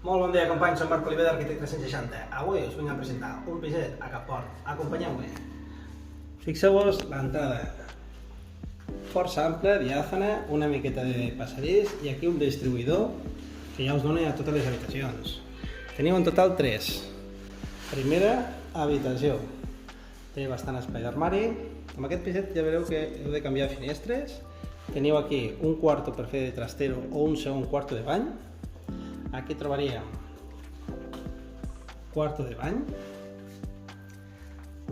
Molt bon dia, companys, soc Marc Oliver d'Arquitect 360. Avui us vinc a presentar un piset a Cappont. Acompanyeu-me. Fixeu-vos l'entrada. Força ampla, diàfana, una miqueta de passadís i aquí un distribuïdor que ja us dona a totes les habitacions. Teniu en total 3. Primera habitació. Té bastant espai d'armari. Amb aquest piset ja veureu que heu de canviar finestres. Teniu aquí un quarto per fer de trastero o un segon quarto de bany. Aquí trobaríem quarto de bany,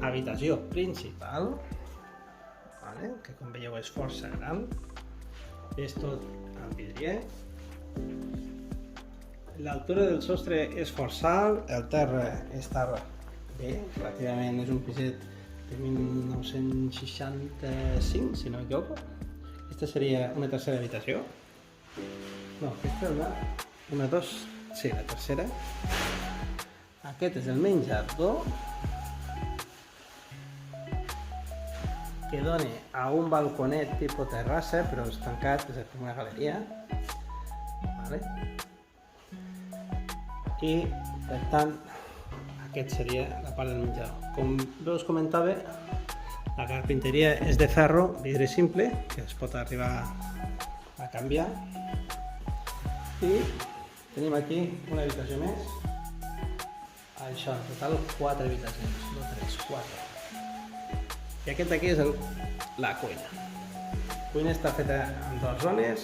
habitació principal, vale? Que com veieu és força gran, és tot amb vidrier. L'altura del sostre és força alt, el terra està bé, relativament és un piset de 1965, si no m'equivoco. Aquesta seria una tercera habitació. No, aquesta és una, dos, sí, la tercera. Aquest és el menjador, que dona a un balconet tipus terrassa, però és tancat, és com una galeria. Vale. I, per tant, aquest seria la part del menjador. Com bé us comentava, la carpinteria és de ferro, vidre simple, que es pot arribar a canviar. I tenim aquí una habitació més. Això, en total 4 habitacions, no 3, 4. I aquest d'aquí és la cuina. La cuina està feta en 2 zones,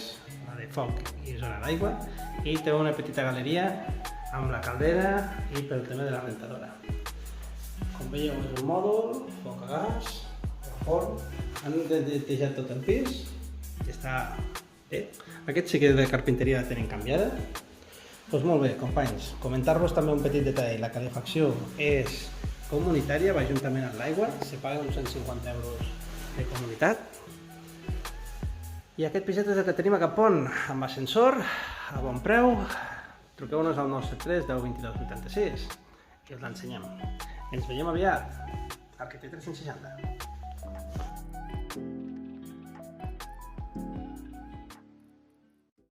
la de foc i zona d'aigua, i té una petita galeria amb la caldera i pel tema de la rentadora. Com veieu és un mòdul, foc a gas, el forn, han netejat tot el pis i està bé. Aquest sí que de carpinteria la tenen canviada. Doncs molt bé, companys, comentar-vos també un petit detall. La calefacció és comunitària, va juntament amb l'aigua, se paguen uns 150 euros de comunitat. I aquest piset és el que tenim a Cappont, amb ascensor, a bon preu. Truqueu-nos al 973 10 22 86 i us l'ensenyem. Ens veiem aviat. Arquitect 360.